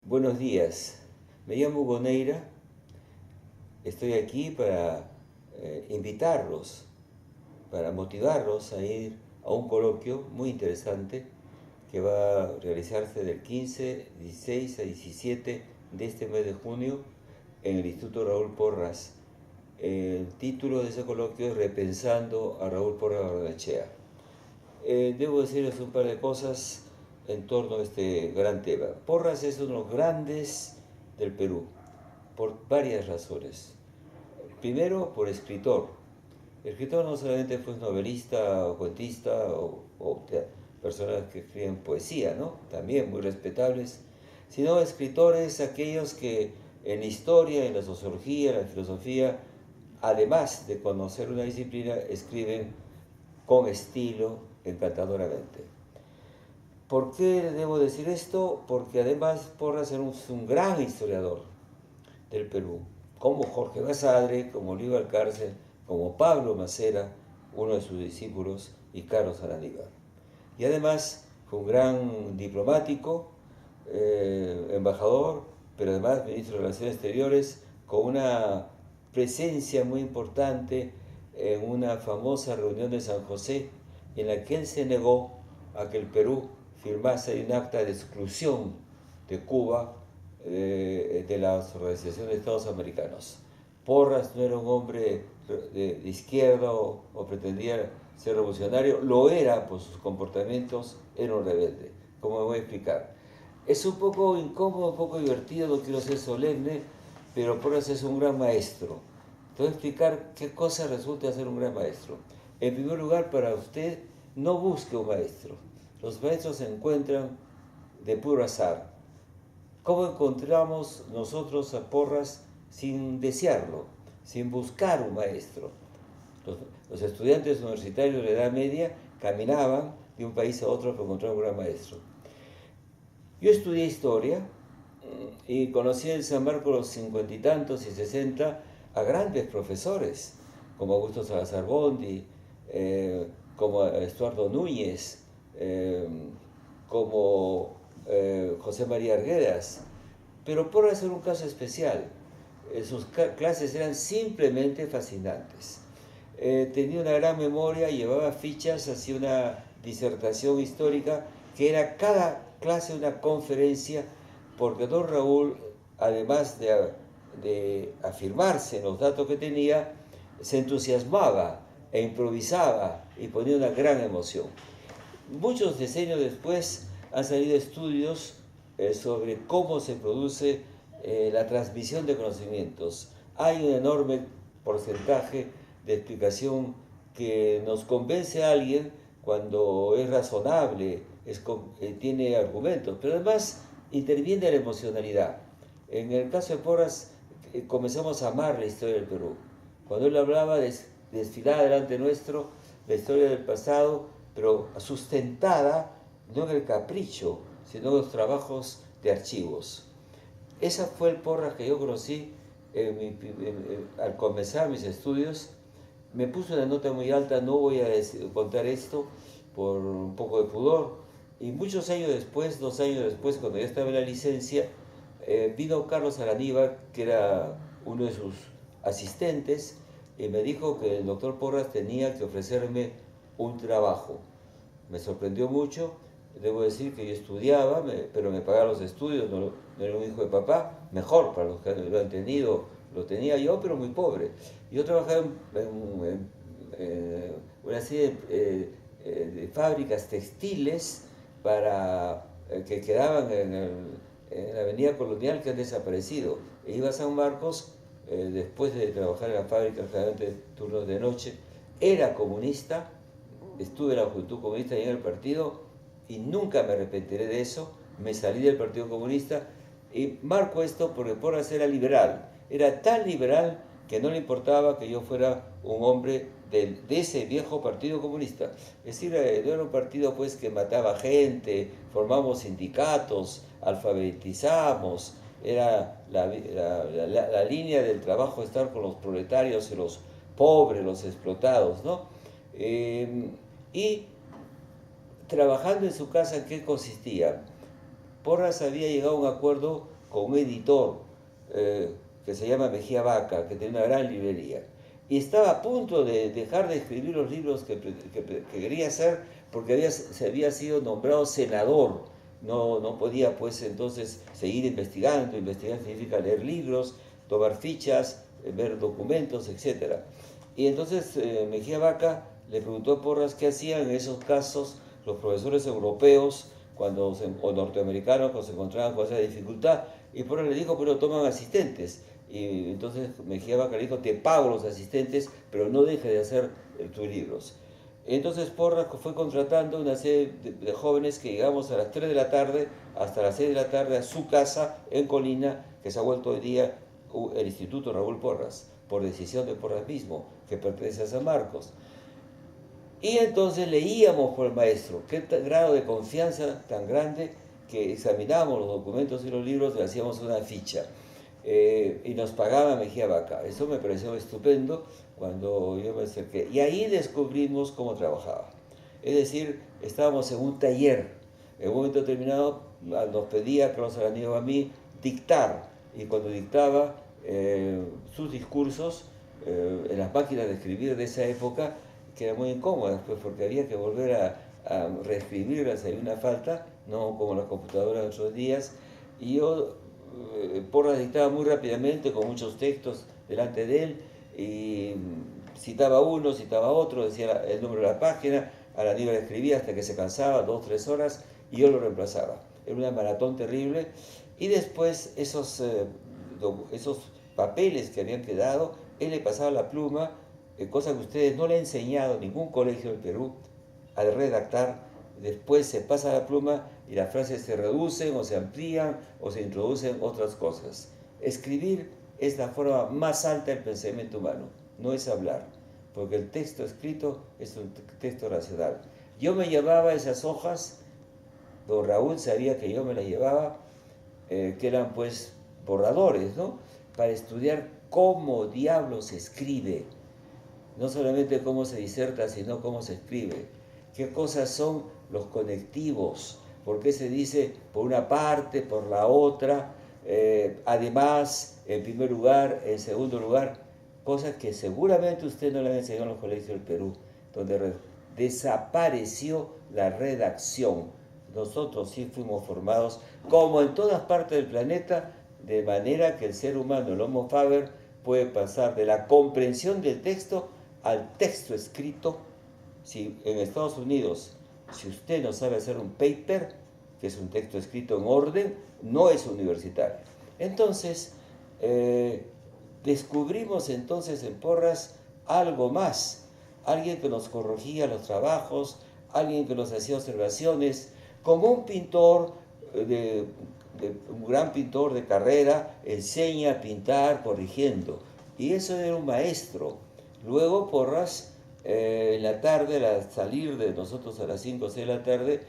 Buenos días, me llamo Goneira, estoy aquí para invitarlos, para motivarlos a ir a un coloquio muy interesante que va a realizarse del 15, 16 a 17 de este mes de junio en el Instituto Raúl Porras. El título de ese coloquio es Repensando a Raúl Porras Barrenechea. Debo decirles un par de cosas en torno a este gran tema. Porras es uno de los grandes del Perú, por varias razones. Primero, por escritor. El escritor no solamente fue novelista o cuentista o personas que escriben poesía, ¿no? También muy respetables, sino escritores aquellos que en la historia, en la sociología, en la filosofía, además de conocer una disciplina, escriben con estilo, encantadoramente. ¿Por qué debo decir esto? Porque además Porras es un gran historiador del Perú, como Jorge Basadre, como Olivo Alcárcel, como Pablo Macera, uno de sus discípulos, y Carlos Araníbar. Y además fue un gran diplomático, embajador, pero además ministro de Relaciones Exteriores, con una presencia muy importante en una famosa reunión de San José, en la que él se negó a que el Perú firmase un acta de exclusión de Cuba de la Organización de Estados Americanos. Porras no era un hombre de izquierda o pretendía ser revolucionario, lo era por sus comportamientos, era un rebelde, como me voy a explicar. Es un poco incómodo, un poco divertido, no quiero ser solemne, pero Porras es un gran maestro. Te voy a explicar qué cosa resulta ser un gran maestro. En primer lugar, para usted, no busque un maestro. Los maestros se encuentran de puro azar. ¿Cómo encontramos nosotros a Porras sin desearlo, sin buscar un maestro? Los estudiantes universitarios de la Edad Media caminaban de un país a otro para encontrar un gran maestro. Yo estudié historia y conocí en San Marcos los 50 y tantos y 60 a grandes profesores, como Augusto Salazar Bondi, como Estuardo Núñez, como José María Arguedas, pero por hacer un caso especial, sus clases eran simplemente fascinantes. Tenía una gran memoria, llevaba fichas, hacía una disertación histórica que era cada clase una conferencia, porque don Raúl, además de afirmarse en los datos que tenía, se entusiasmaba e improvisaba y ponía una gran emoción. Muchos decenios después han salido estudios sobre cómo se produce la transmisión de conocimientos. Hay un enorme porcentaje de explicación que nos convence a alguien cuando es razonable, tiene argumentos, pero además interviene la emocionalidad. En el caso de Porras, comenzamos a amar la historia del Perú. Cuando él hablaba de desfilar delante nuestro la historia del pasado, pero sustentada no en el capricho, sino en los trabajos de archivos. Esa fue el Porras que yo conocí al comenzar mis estudios. Me puso una nota muy alta, no voy a contar esto por un poco de pudor. Y muchos años después, 2 años después, cuando ya estaba en la licencia, vino Carlos Araníbar, que era uno de sus asistentes, y me dijo que el doctor Porras tenía que ofrecerme un trabajo. Me sorprendió mucho, debo decir que yo estudiaba, pero me pagaba los estudios, no era un hijo de papá, mejor para los que lo han tenido, lo tenía yo, pero muy pobre. Yo trabajaba en una serie de fábricas textiles que quedaban en la avenida Colonial, que han desaparecido. E iba a San Marcos, después de trabajar en la fábrica, generalmente turnos de noche. Era comunista, estuve en la Juventud Comunista y en el partido, y nunca me arrepentiré de eso. Me salí del Partido Comunista, y marco esto porque Porras era liberal. Era tan liberal que no le importaba que yo fuera un hombre de ese viejo Partido Comunista. Es decir, no era un partido pues que mataba gente, formamos sindicatos, alfabetizamos, era la línea del trabajo estar con los proletarios y los pobres, los explotados, ¿no? Y trabajando en su casa, ¿en qué consistía? Porras había llegado a un acuerdo con un editor que se llama Mejía Vaca, que tenía una gran librería. Y estaba a punto de dejar de escribir los libros que quería hacer porque se había sido nombrado senador. No podía pues entonces seguir investigando. Investigar significa leer libros, tomar fichas, ver documentos, etc. Y entonces Mejía Vaca le preguntó a Porras qué hacían en esos casos los profesores europeos o norteamericanos cuando se encontraban con esa dificultad. Y Porras le dijo, pero toman asistentes. Y entonces Mejía Vaca le dijo, te pago los asistentes, pero no dejes de hacer tus libros. Entonces Porras fue contratando una serie de jóvenes que llegamos a las 3 de la tarde hasta las 6 de la tarde a su casa en Colina, que se ha vuelto hoy día el Instituto Raúl Porras, por decisión de Porras mismo, que pertenece a San Marcos. Y entonces leíamos por el maestro, qué grado de confianza tan grande que examinábamos los documentos y los libros, le hacíamos una ficha. Y nos pagaba Mejía Vaca. Eso me pareció estupendo cuando yo me acerqué. Y ahí descubrimos cómo trabajaba. Es decir, estábamos en un taller. En un momento determinado nos pedía Carlos Aranillo a mí dictar. Y cuando dictaba sus discursos en las máquinas de escribir de esa época, que eran muy incómodas, pues porque había que volver a reescribirlas, había una falta, no como las computadoras de otros días. Y yo Porras dictaba muy rápidamente, con muchos textos delante de él, y citaba uno, citaba otro, decía el número de la página, Aranillo escribía hasta que se cansaba, 2-3 horas, y yo lo reemplazaba. Era una maratón terrible, y después esos papeles que habían quedado, él le pasaba la pluma, cosa que ustedes no le han enseñado en ningún colegio del Perú, a redactar. Después se pasa la pluma y las frases se reducen o se amplían o se introducen otras cosas. Escribir es la forma más alta del pensamiento humano, no es hablar, porque el texto escrito es un texto racional. Yo me llevaba esas hojas, don Raúl sabía que yo me las llevaba, que eran pues borradores, ¿no? Para estudiar cómo diablos se escribe, no solamente cómo se diserta, sino cómo se escribe. ¿Qué cosas son los conectivos? ¿Por qué se dice por una parte, por la otra? Además, en primer lugar, en segundo lugar, cosas que seguramente usted no le han enseñado en los colegios del Perú, donde desapareció la redacción. Nosotros sí fuimos formados, como en todas partes del planeta, de manera que el ser humano, el Homo Faber, puede pasar de la comprensión del texto al texto escrito. Si en Estados Unidos, si usted no sabe hacer un paper, que es un texto escrito en orden, no es universitario. Entonces, descubrimos entonces en Porras algo más, alguien que nos corregía los trabajos, alguien que nos hacía observaciones, como un pintor, un gran pintor de carrera, enseña a pintar corrigiendo, y eso era un maestro. Luego Porras, en la tarde, al salir de nosotros a las 5 o 6 de la tarde,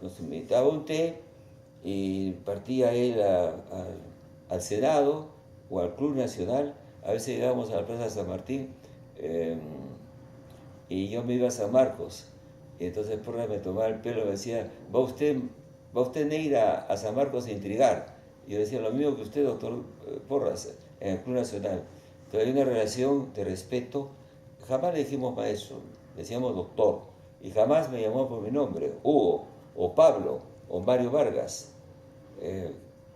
nos invitaba un té y partía él al Senado o al Club Nacional. A veces llegábamos a la Plaza San Martín y yo me iba a San Marcos. Y entonces Porras me tomaba el pelo y me decía, ¿va usted Neira a San Marcos a intrigar? Y yo decía, lo mismo que usted, doctor Porras, en el Club Nacional. Entonces hay una relación de respeto. Jamás le dijimos maestro, le decíamos doctor, y jamás me llamó por mi nombre, Hugo, o Pablo, o Mario Vargas.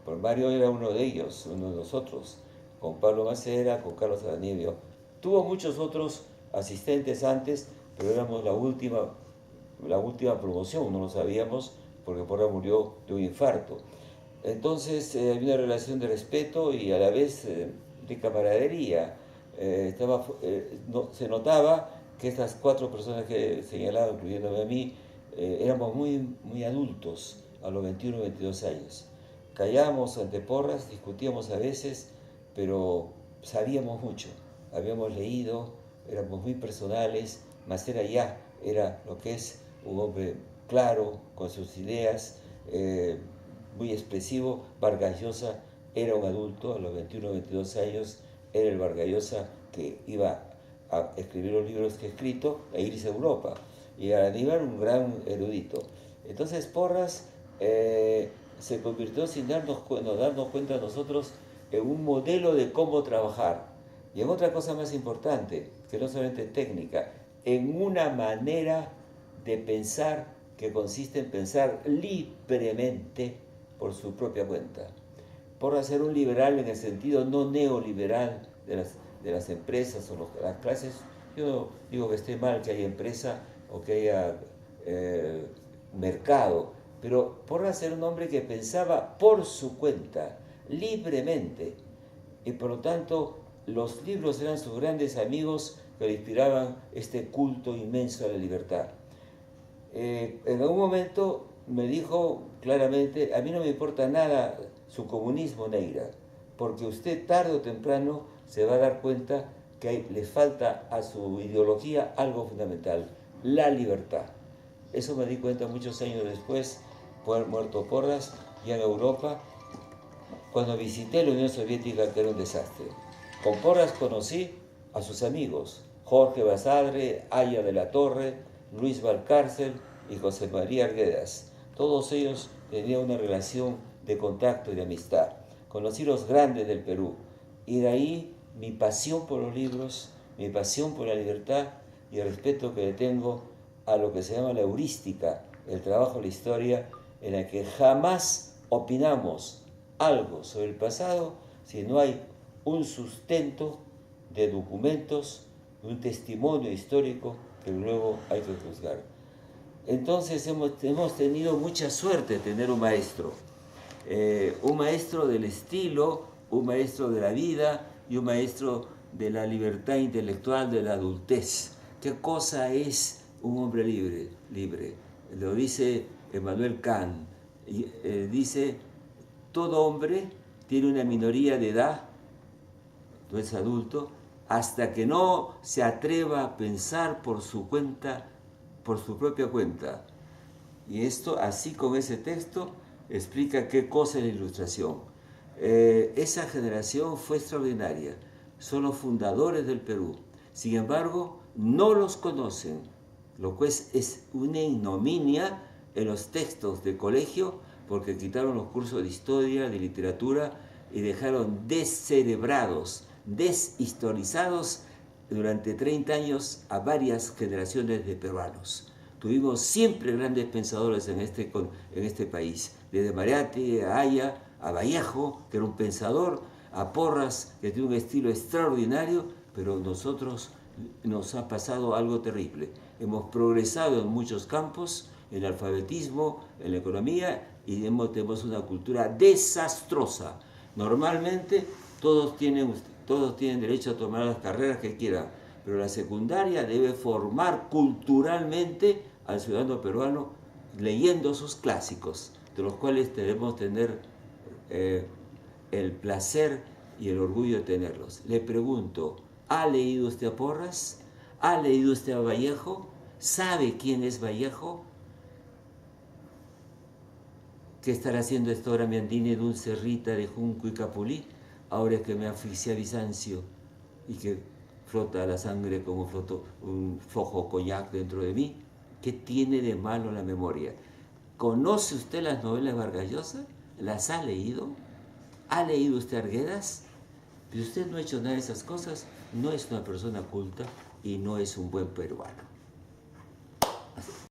Por Mario era uno de ellos, uno de nosotros, con Pablo Macera, con Carlos Aranillo. Tuvo muchos otros asistentes antes, pero éramos la última promoción, no lo sabíamos, porque Porras murió de un infarto. Entonces había una relación de respeto y a la vez de camaradería. Se notaba que estas 4 personas que señalaba, incluyéndome a mí, éramos muy adultos a los 21 o 22 años. Callábamos ante Porras, discutíamos a veces, pero sabíamos mucho, habíamos leído, éramos muy personales. Macera ya era lo que es un hombre claro, con sus ideas, muy expresivo. Vargas Llosa era un adulto, a los 21 o 22 años, era el Vargas Llosa que iba a escribir los libros que he escrito e irse a Europa. Y Aníbal, un gran erudito. Entonces Porras se convirtió, sin darnos cuenta nosotros, en un modelo de cómo trabajar. Y en otra cosa más importante, que no solamente técnica, en una manera de pensar que consiste en pensar libremente por su propia cuenta. Por ser un liberal en el sentido no neoliberal de las empresas o las clases. Yo no digo que esté mal que haya empresa o que haya mercado, pero por ser un hombre que pensaba por su cuenta, libremente, y por lo tanto los libros eran sus grandes amigos que le inspiraban este culto inmenso a la libertad. En algún momento me dijo claramente, a mí no me importa nada su comunismo, Neira, porque usted tarde o temprano se va a dar cuenta que le falta a su ideología algo fundamental, la libertad. Eso me di cuenta muchos años después, muerto Porras, ya en Europa, cuando visité la Unión Soviética, que era un desastre. Con Porras conocí a sus amigos, Jorge Basadre, Aya de la Torre, Luis Valcárcel y José María Arguedas. Todos ellos tenían una relación de contacto y de amistad. Conocí los grandes del Perú, y de ahí mi pasión por los libros, mi pasión por la libertad y el respeto que le tengo a lo que se llama la heurística, el trabajo de la historia, en la que jamás opinamos algo sobre el pasado si no hay un sustento de documentos, un testimonio histórico que luego hay que juzgar. Entonces hemos tenido mucha suerte de tener un maestro del estilo, un maestro de la vida y un maestro de la libertad intelectual, de la adultez. ¿Qué cosa es un hombre libre? Lo dice Emmanuel Kant. Dice, todo hombre tiene una minoría de edad, no es adulto, hasta que no se atreva a pensar por su cuenta, por su propia cuenta. Y esto, así con ese texto, explica qué cosa es la ilustración. Esa generación fue extraordinaria, son los fundadores del Perú. Sin embargo, no los conocen, lo cual es una ignominia en los textos de colegio, porque quitaron los cursos de historia, de literatura, y dejaron descerebrados, deshistorizados durante 30 años a varias generaciones de peruanos. Tuvimos siempre grandes pensadores en este país, desde Mariátegui, a Aya, a Vallejo, que era un pensador, a Porras, que tiene un estilo extraordinario, pero nosotros nos ha pasado algo terrible. Hemos progresado en muchos campos, en el alfabetismo, en la economía, y tenemos una cultura desastrosa. Normalmente todos tienen derecho a tomar las carreras que quieran, pero la secundaria debe formar culturalmente al ciudadano peruano leyendo sus clásicos, de los cuales debemos tener el placer y el orgullo de tenerlos. Le pregunto, ¿ha leído usted a Porras? ¿Ha leído usted a Vallejo? ¿Sabe quién es Vallejo? ¿Qué estará haciendo esta hora Miandini, Dulce Rita de Junco y Capulí? Ahora que me asfixia Bizancio y que flota la sangre como flotó un flojo coñac dentro de mí. ¿Qué tiene de malo la memoria? ¿Conoce usted las novelas de Vargas Llosa? ¿Las ha leído? ¿Ha leído usted Arguedas? Si usted no ha hecho nada de esas cosas, no es una persona culta y no es un buen peruano.